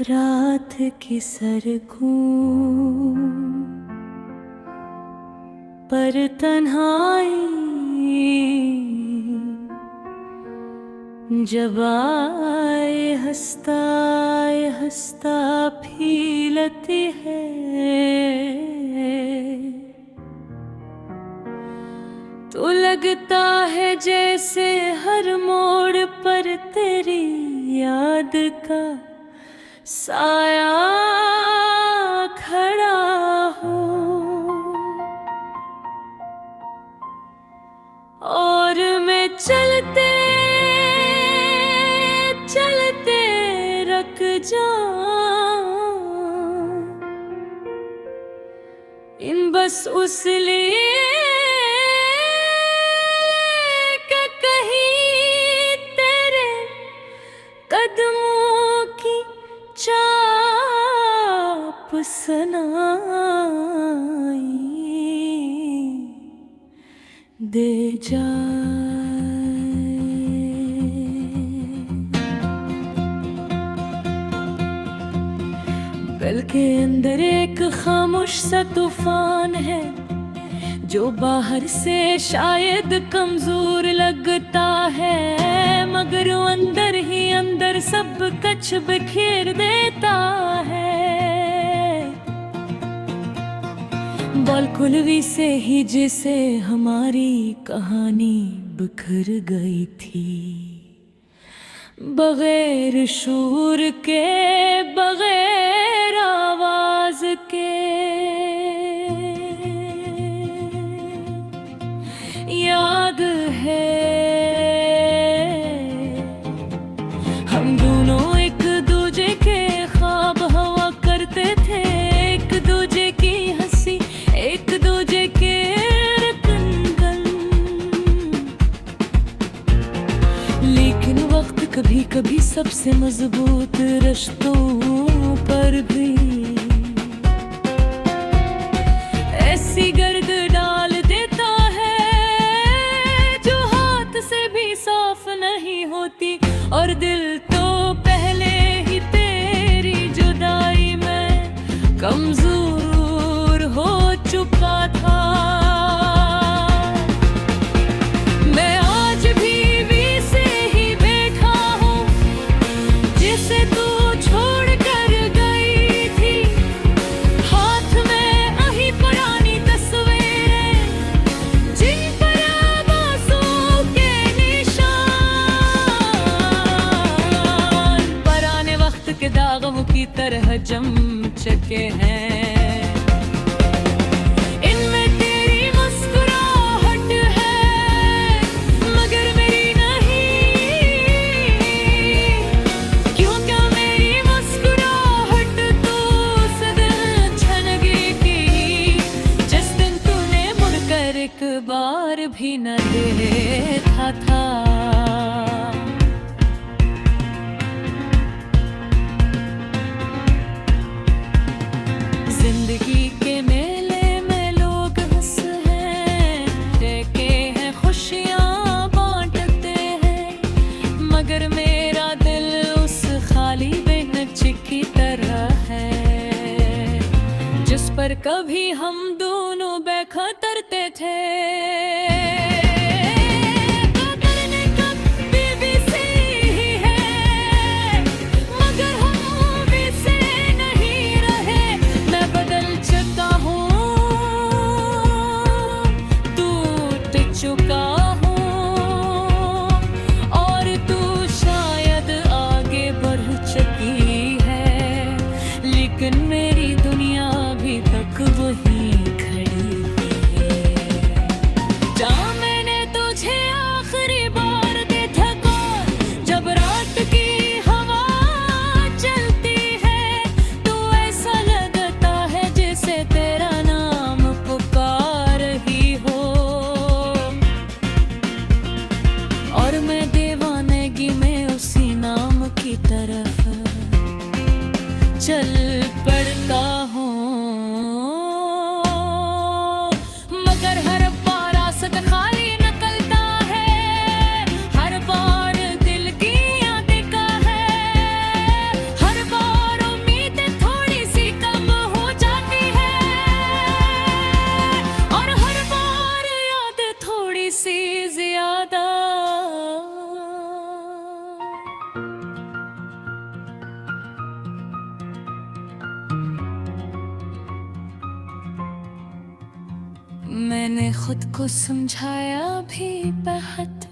रात की सरगूं पर तन्हाई जब आए हंसता फीलती है। तो लगता है जैसे हर मोड़ पर तेरी याद का साया खड़ा हो, और मैं चलते चलते रख जाऊं इन बस उस लिए कि कहीं तेरे कदमों की चाप सनाई दे जाए। दिल के अंदर एक खामोश सा तूफान है जो बाहर से शायद कमजोर लगता है, मगर वो अंदर ही अंदर सब कुछ बिखेर देता है। बालकुलवी से ही जिसे हमारी कहानी बिखर गई थी, बगैर शूर के बगैर आवाज के। याद है हम दोनों एक दूजे के ख्वाब हवा करते थे, एक दूजे की हंसी एक दूजे के कंगन। लेकिन वक्त कभी कभी सबसे मजबूत रिश्तों पर भी ऐसी गर्द डाल देता है जो हाथ से भी साफ नहीं होती। और दिल तो पहले ही तेरी जुदाई में कमजोर हो चुका था। मैं आज भी से ही बैठा हूँ जिसे तू छोड़ कर गई थी, हाथ में वही पुरानी तस्वीरें जिन पर आंसू के निशान पुराने वक्त के दागों की तरह जम चुके हैं। इनमें तेरी मुस्कुराहट है मगर मेरी नहीं, क्योंकि मेरी मुस्कुराहट तो उस दिन छनगी की जिस दिन तूने मुड़कर एक बार भी न देखा था। जिंदगी के मेले में लोग हंस हैं, देखे हैं खुशियाँ बांटते हैं, मगर मेरा दिल उस खाली बेनच की तरह है जिस पर कभी हम दोनों बेखतरते थे। चुका हूँ और तू शायद आगे बढ़ चुकी है, लेकिन मेरी दुनिया अभी तक वहीं खड़ी है। मैंने खुद को समझाया भी बहुत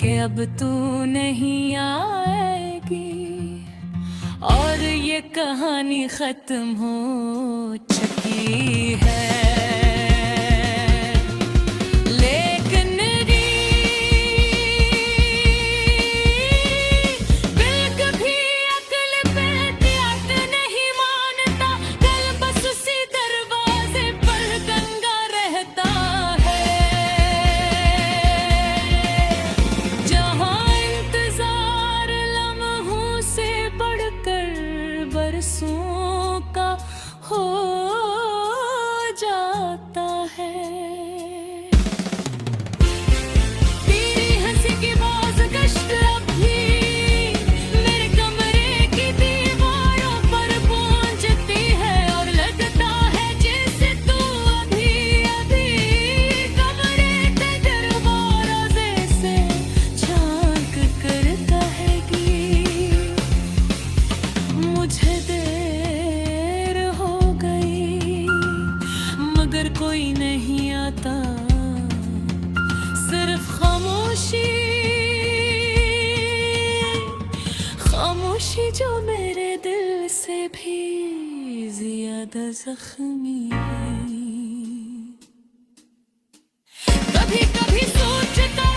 कि अब तू नहीं आएगी और ये कहानी खत्म हो चुकी है। बरसों का हो जाता है। तेरी हंसी की बाज़गश्त अब भी मेरे कमरे की दीवारों पर पहुंचती है और लगता है जैसे तू अभी अभी कमरे के दरवाजे से झांक कर कहेगी मुझे देर हो गई मगर कोई नहीं आता, सिर्फ खामोशी खामोशी जो मेरे दिल से भी ज्यादा जख्मी है। कभी कभी सोचता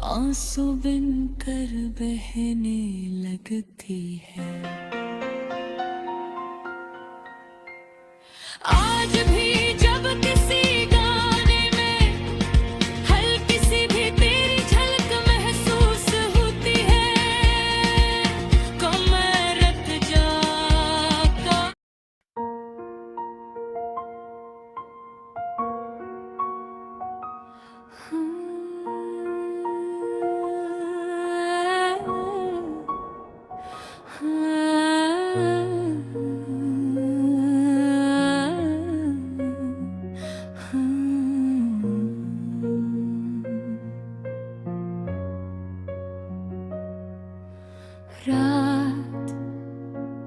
आंसू बिन कर बहने लगती है। आज भी जब किसी गाने में हल्की सी भी तेरी झलक महसूस होती है तो मैं रत जाकर रात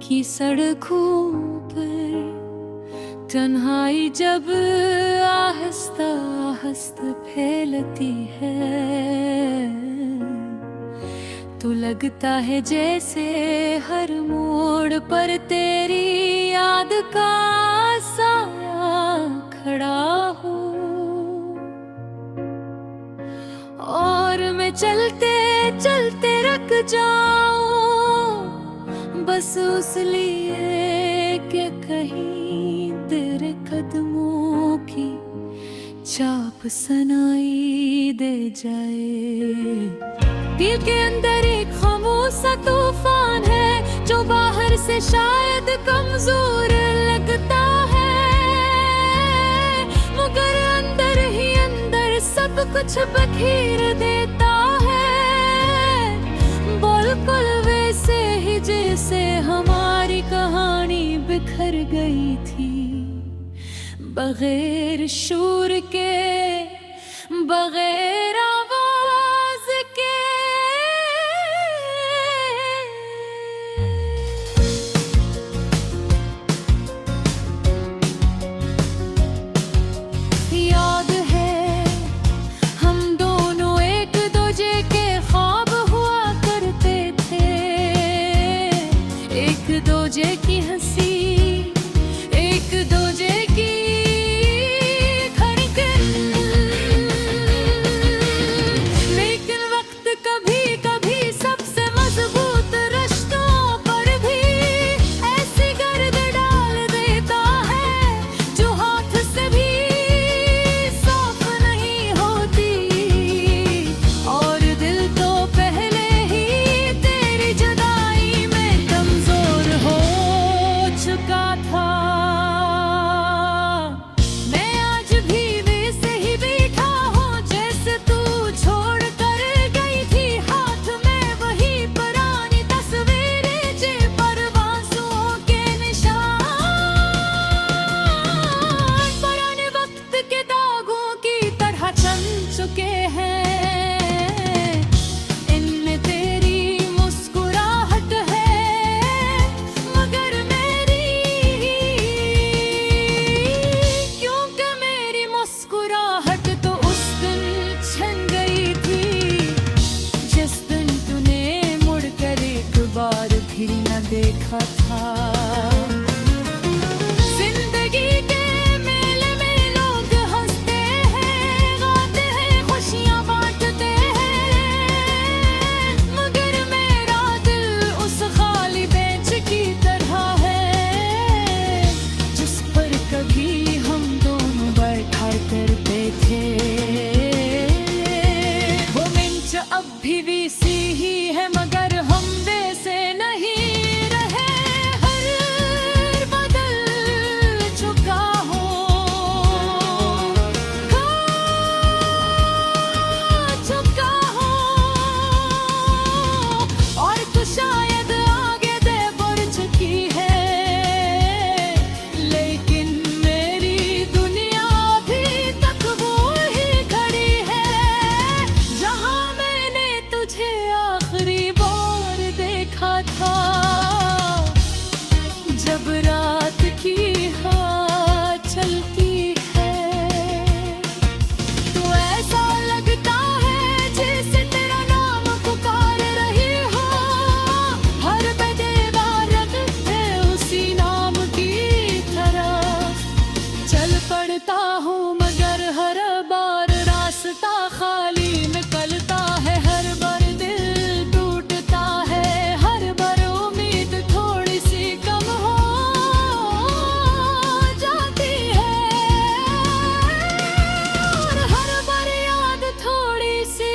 की सड़कों पर तन्हाई जब आहिस्ता आहिस्ता फैलती है तो लगता है जैसे हर मोड़ पर तेरी याद का साया खड़ा हो और मैं चलते चलते रुक जाऊं बस उस लिए कि कहीं तेरे कदमों की छाप सुनाई दे जाए। दिल के अंदर एक खामोश सा तूफान है जो बाहर से शायद कमजोर लगता है मगर अंदर ही अंदर सब कुछ बखेर देता है। बिल्कुल वैसे ही जैसे हमारी कहानी बिखर गई थी बगैर शूर के बगैर आवाज के। याद है हम दोनों एक दूजे के ख्वाब हुआ करते थे एक दूजे की हंसी एक दूजे की धड़कन चुका था। मैं आज भी वैसे ही बैठा हूँ जैसे तू छोड़ कर गई थी। हाथ में वही पुरानी तस्वीरें जे पर आंसुओं के निशान। पुराने वक्त के दागों की तरह चल चुके हैं। इनमें तेरी मुस्कुराहट है मगर मेरी, क्योंकि मेरी मुस्कुराहट तो उस दिन छिन गई थी जिस दिन तूने मुड़कर एक बार भी न देखा था। जिंदगी के मेले में लोग हंसते हैं, गाते हैं, खुशियां बांटते हैं, मगर मेरा दिल उस खाली बेंच की तरह है जिस पर कभी हम दोनों बैठा करते थे। वो बेंच अब भी वैसी ही है मगर हम वैसे नहीं रहे। हर बदल चुका हूँ, खो चुका हूँ, और तू शायद आगे दे बढ़ चुकी है, लेकिन मेरी दुनिया अभी तक वो ही खड़ी है जहाँ मैंने तुझे आखिरी बार देखा था। जब रात की हवा चलती है तो ऐसा लगता है जैसे तेरा नाम पुकार रही हो। हर बेदीवार है उसी नाम की तरफ चल पड़ता हूँ मगर हर बार रास्ता खाली निकलता है। हर बार दिल टूटता है, हर बार उम्मीद थोड़ी सी कम हो जाती है, और हर बार याद थोड़ी सी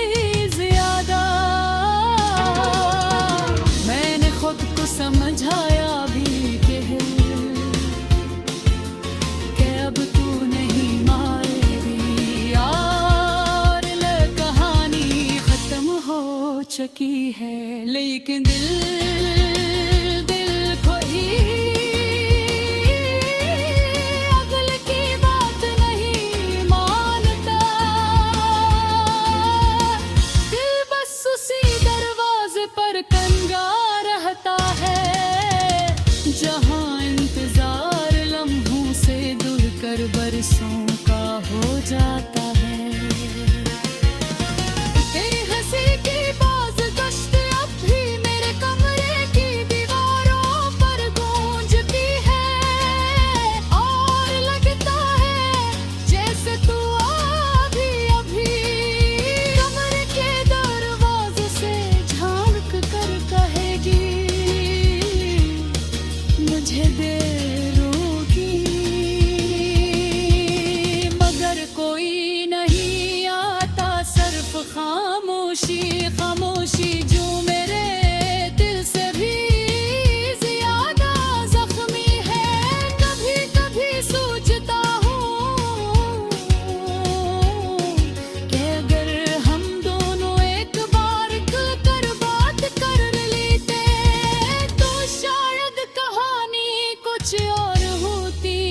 ज्यादा। मैंने खुद को समझाया भी कि अब तू नहीं मारेगी यार, ले कहानी खत्म हो चुकी है, लेकिन दिल कोई अगल की बात नहीं मानता। दिल बस उसी दरवाजे पर कनगा रहता है जहाँ इंतजार लम्हों से दूर कर बरसों का हो जाता है। तेरी हंसी की बाज गश्त अब भी मेरे कमरे की दीवारों पर गूंजती है, और लगता है जैसे तू अभी कमरे के दरवाजे से झांक कर कहेगी मुझे देर होगी, मगर कोई नहीं आता, सिर्फ खामोशी खामोशी जो मेरे दिल से भी ज्यादा जख्मी है। कभी कभी सोचता हूँ कि अगर हम दोनों एक बार खुलकर बात कर लेते तो शायद कहानी कुछ और होती।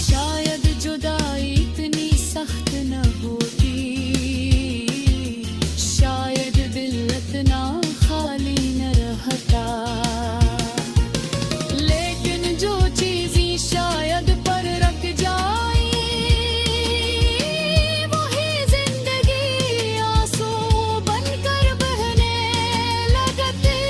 शायद जुदाई इतनी सख्त न होती, शायद दिल इतना खाली न रहता, लेकिन जो चीज़ें शायद पर रख जाई वही जिंदगी आंसू बनकर बहने लगती।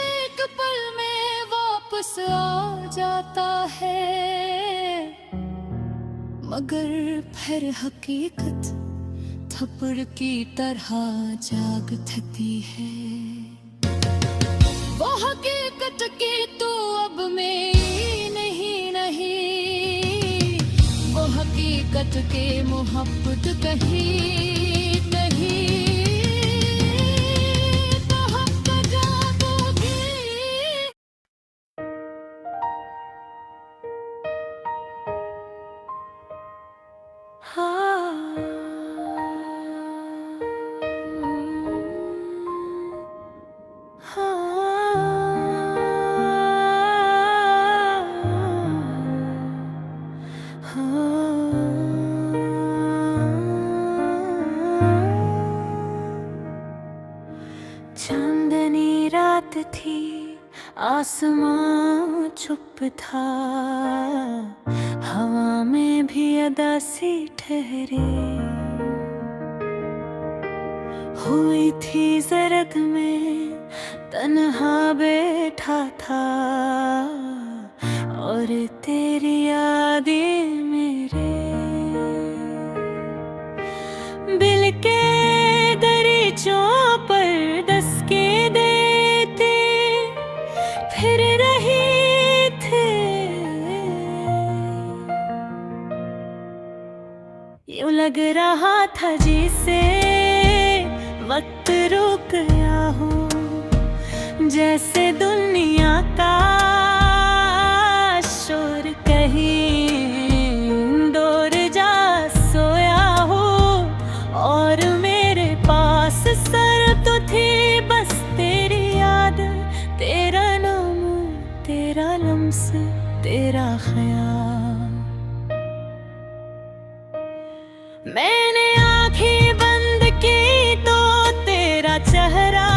एक पल में वापस आ जाता है, मगर फिर हकीकत थप्पड़ की तरह जाग थकी है। वो हकीकत की तो अब मेरी नहीं, वो हकीकत के मोहब्बत कहीं नहीं। मोहब्बत जादूगी। चांदनी रात थी, आसमां चुप था, हवा में भी अदा सी ठहरे हुई थी। जरग में तन्हा बैठा था और तेरी यादें मेरे बिल के दरीचों पर दस्तके देते फिर रहे थे। यूं लग रहा था जैसे वक्त रुक गया हो, जैसे दुनिया का शोर कहीं दूर जा सोया हो। और मेरे पास सर तो थी बस तेरी याद, तेरा नाम, तेरा लम्स, तेरा ख्याल। मैंने आँखें बंद की तो तेरा चेहरा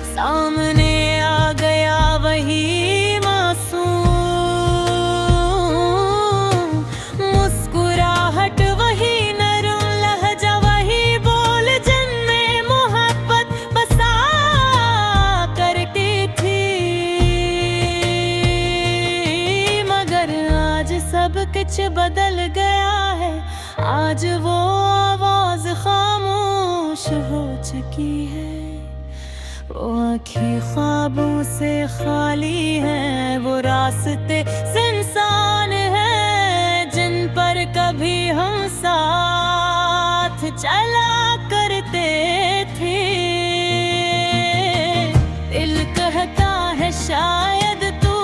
सामने आ गया, वही मासूम मुस्कुराहट, वही नरम लहजा, वही बोल जिनमें मोहब्बत बसा करती थी। मगर आज सब कुछ बदल गया है, आज वो आवाज खामोश हो चुकी है। वो आँखें ख्वाबों से खाली है, वो रास्ते सुनसान है जिन पर कभी हम साथ चला करते थे। दिल कहता है शायद तू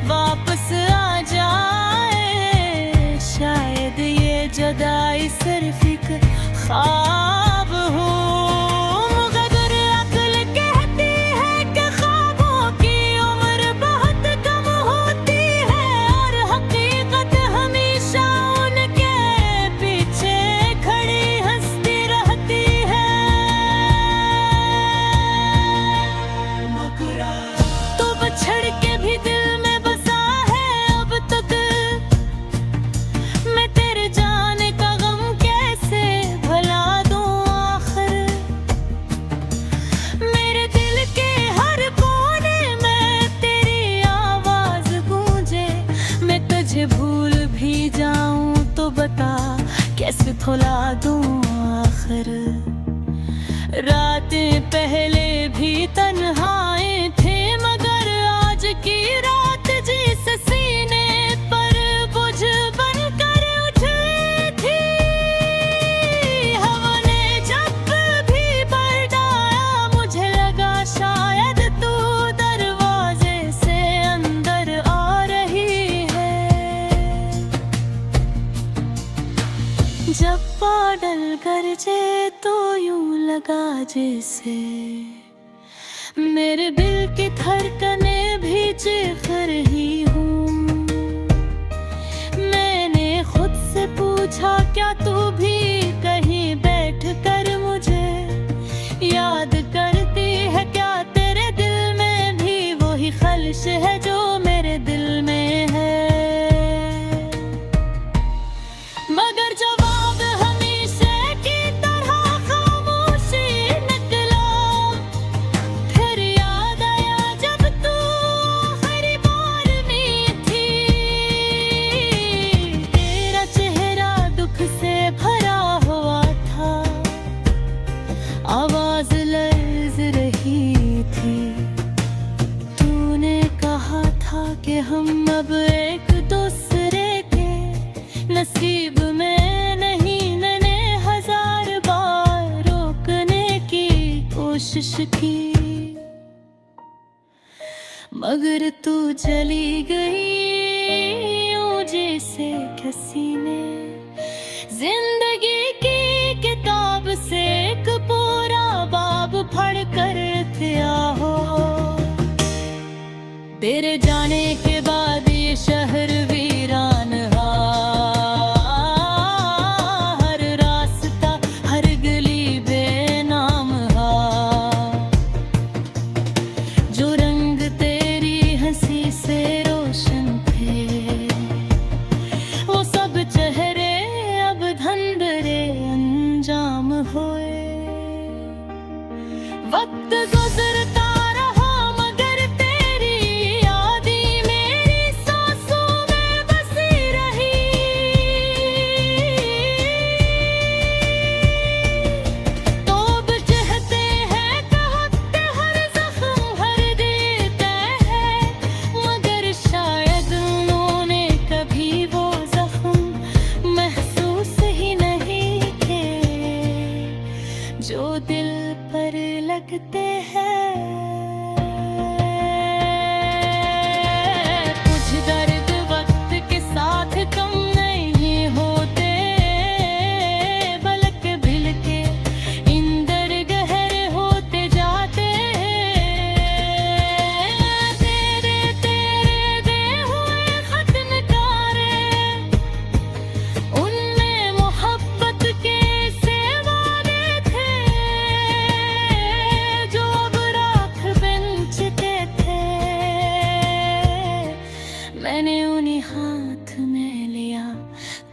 वापस आ जाए, शायद ये जुदाई सिर्फ एक ख्वाब हो। मगर अक्ल कहती है कि ख्वाबों की उम्र बहुत कम होती है, और हकीकत हमेशा उनके पीछे खड़ी हंसती रहती है। तो बछड़ के भी दिल में बसा है अब तक, मैं तेरे जाने का गम कैसे भुला दूं आखिर। मेरे दिल के हर कोने में तेरी आवाज गूंजे, मैं तुझे भूल भी जाऊं तो बता कैसे भुला दूं आखिर। रातें पहले भी तन्हाएं थे, मगर आज की रात जिस सीने पर बुझ बनकर उठी थी। हवा ने जब भी बरसाया मुझे लगा शायद तू दरवाजे से अंदर आ रही है। जब बादल गरजे तो यूं लगा जैसे मेरे दिल की धड़कनें भी जिगर ही हूँ। मैंने खुद से पूछा क्या तू भी कहीं बैठ कर मुझे याद करती है क्या? तेरे दिल में भी वही ख्वाहिश है जो मेरे दिल में है। मगर जवाब हमेशा की तरह खामोशी निकला। फिर याद कि हम अब एक दूसरे के नसीब में नहीं। मैंने 1000 बार रोकने की कोशिश की, मगर तू चली गई यूं जैसे किसी ने जिंदगी की किताब से एक पूरा बाब पढ़ कर दिया हो। तेरे जाने के बाद ये शहर वीरान हा, हर रास्ता हर गली बेनाम हा। जो रंग तेरी हंसी से रोशन थे, वो सब चेहरे अब धंधरे अंजाम हुए। वक्त गुजरता रहा मगर तेरी याद ही मेरी सांसों में बसी रही। तो अब चाहते हैं कहते हर जख्म भर देता है, मगर शायद उन्होंने कभी वो जख्म महसूस ही नहीं किए जो दिल पर लगते हैं। कुछ दर्द वक्त के साथ कम नहीं होते, बलक भिलके इंदर गहरे होते जाते हैं। तेरे तेरे दे हुए खत नकारे, उनमें मोहब्बत के से वादे थे जो अब राख बिनचते थे। मैंने उन्हीं हाथ में लिया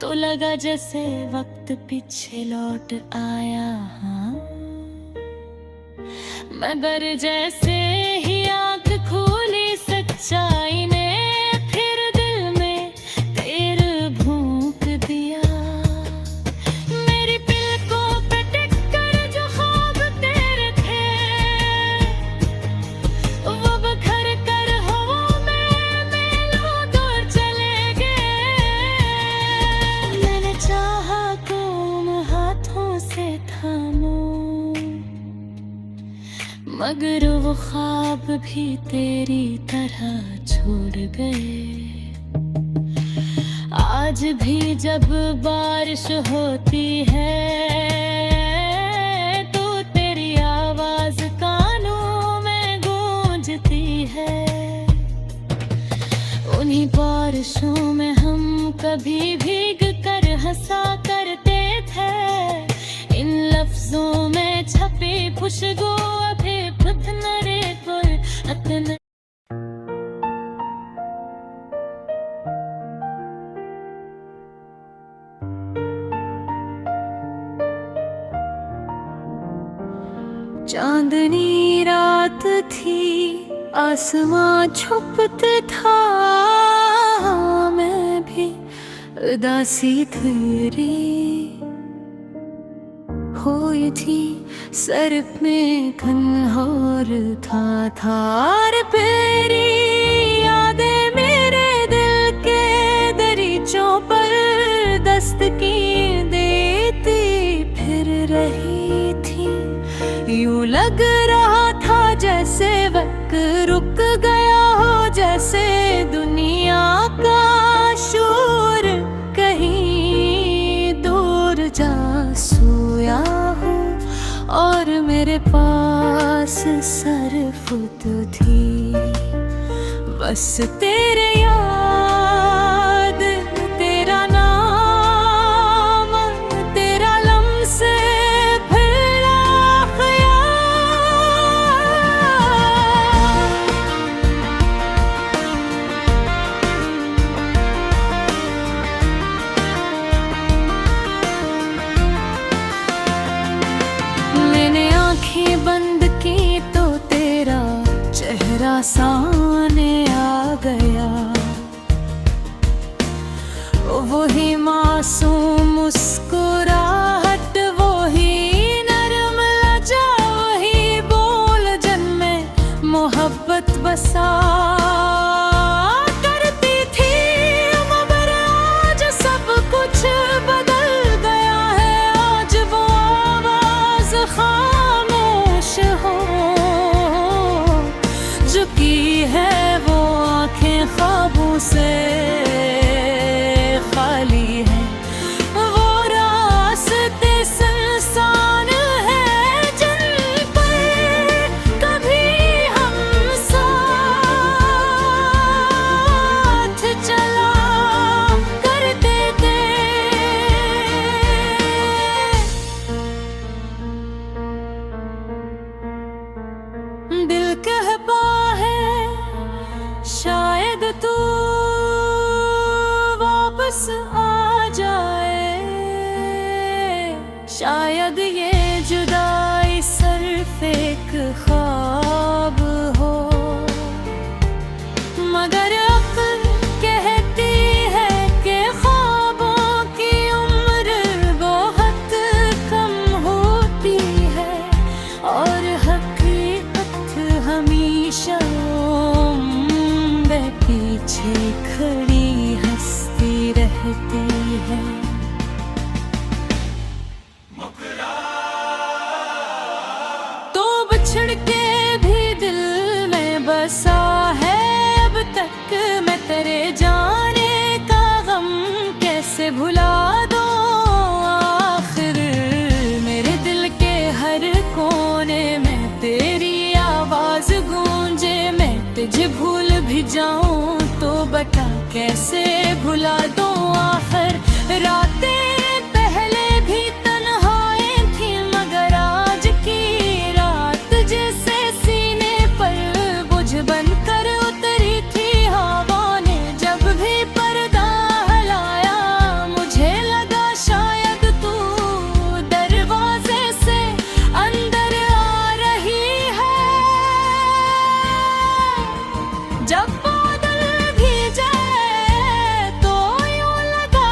तो लगा जैसे वक्त पीछे लौट आया। हाँ, मगर जैसे ही आंख खोली सच्चाई ने फिर दिल में तेरे भूख दिया। मेरी पलकों पे टिक कर जो ख्वाब तेरे थे, वो बिखर कर हवा में लो दूर चले गए। मैंने चाहा को उन हाथों से थामूं, मगर वो ख्वाब भी तेरी तरह छोड़ गए। आज भी जब बारिश होती है तो तेरी आवाज कानों में गूंजती है। उन्हीं बारिशों में हम कभी भीग कर हंसा करते थे। इन लफ्जों में छपी खुशबू अभी पथनरे पर अतन। चांदनी रात थी, आसमां छुपते था, मैं भी उदासी तेरी हुई थी। सर में खनहौर था थार पेरी यादें मेरे दिल के दरीचों पर दस्तकी देती फिर रही थी। यूं लग रहा था जैसे वक्त रुक गया हो, जैसे दुनिया का शोर कहीं दूर जा सोया हो और मेरे पास सिर्फ तू थी। बस तेरे याद, तेरा नाम, तेरा लम्से फिरा ख्याल। मैंने आंखें बंद की तो तेरा चेहरा सामने आ गया। वही मासूम मुस्कुराहट, वही नरम लजा, वही बोल जिनमें मोहब्बत बसा कर की है वो आंखें ख्वाबों से खाली है, वो रास्ते सुनसान है जिन पर कभी हम साथ चला करते थे। दिल कहता है शायद तू वापस आ जाए, शायद ये जुदाई सिर्फ एक ख्वाब हो, मगर अक्ल कहती है कि ख्वाबों की उम्र बहुत कम होती है और हकीकत हमेशा पीछे खड़ी हंसती रहती है। तो बिछड़ के भी दिल में बसा है अब तक, मैं तेरे जाने का गम कैसे भुला दूं। आखिर मेरे दिल के हर कोने में तेरी आवाज गूंजे, मैं तुझे भूल भी जाऊं तो बता कैसे भुला दूं। आखिर रातें पहले भी तन्हाई थी, मगर आज की रात जैसे सीने पर बोझ बनकर उतरी थी। हवा ने जब भी पर्दा हिलाया मुझे लगा शायद तू दरवाजे से अंदर आ रही है। जब बादल भीगे तो यूं लगा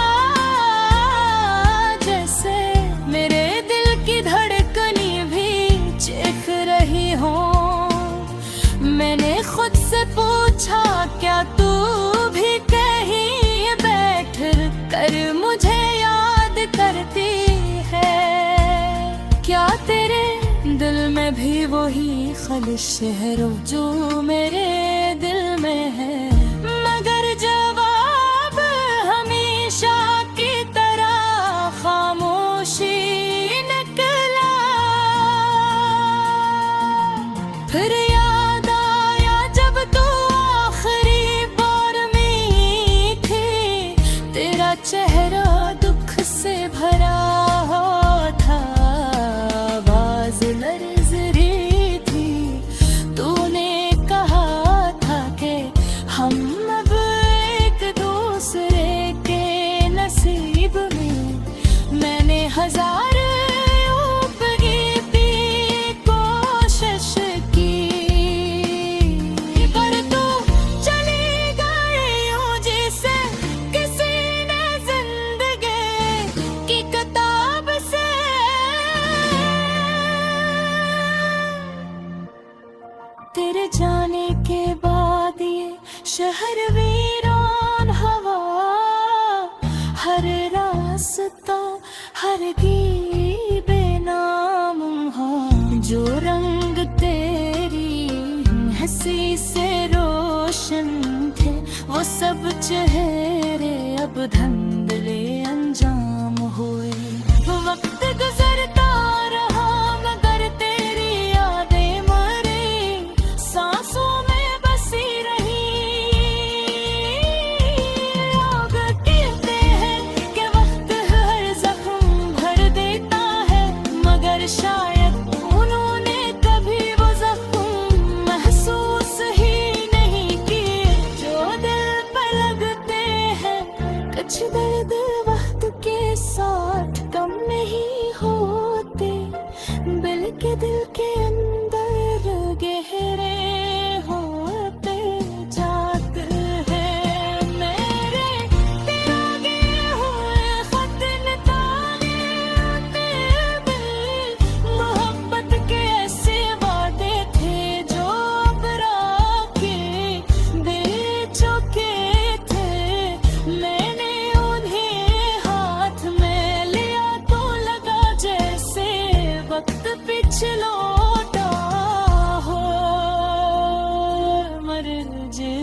जैसे मेरे दिल की धड़कनी भी चीख रही हो। मैंने खुद से पूछा क्या तू भी कहीं बैठ कर मुझे याद करती है? क्या तेरे दिल में भी वही ख्वाहिश है जो मेरे दिल में है? मगर जवाब हमेशा की तरह खामोशी निकला। फिर याद आया जब तू आखिरी बार में थी, तेरा चेहरा दुख से भरा था, आवाज लर्ज रही थी। तूने कहा था कि हम अब एक दूसरे के नसीब में। मैंने हजार ऊपरी भी कोशिश की, पर तू चली गई यूं जैसे किसी ने जिंदगी की किताब से तेरे जाने के बाद ये शहर वीरान, हवा हर रास्ता हर बेनाम हो। जो रंग तेरी हंसी से रोशन थे वो सब चेहरे अब धुंधले अंजाम हुए। वक्त गुजरता रहा मगर तेरी यादें मरी, सांसों में बसी रही। लोग कहते हैं कि वक्त हर जख्म भर देता है, मगर शायद उन्होंने कभी वो जख्म महसूस ही नहीं किए जो दिल पर लगते हैं। कुछ दर्द वक्त के साथ कम नहीं हो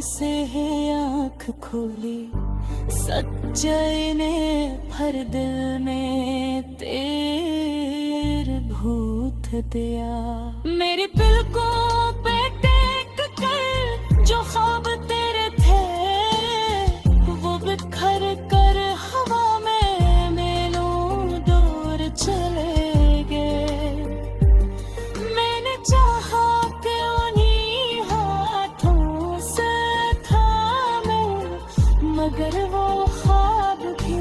से है आँख खोली सच्चाई ने, हर दिल में तेरे भूत दिया। मेरी पलकों पे टेक कर जो ख्वाब तेरे थे, वो बिखर कर हवा में मेलों दूर चले गए। मैंने चाहा कि उन्हीं हाथों से थामे, मगर वो ख्वाब भी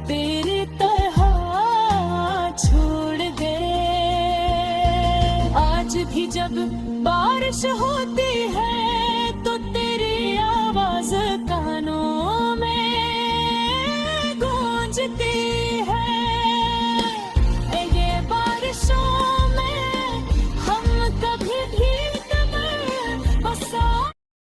तेरी तरह छोड़ गए। आज भी जब बारिश हो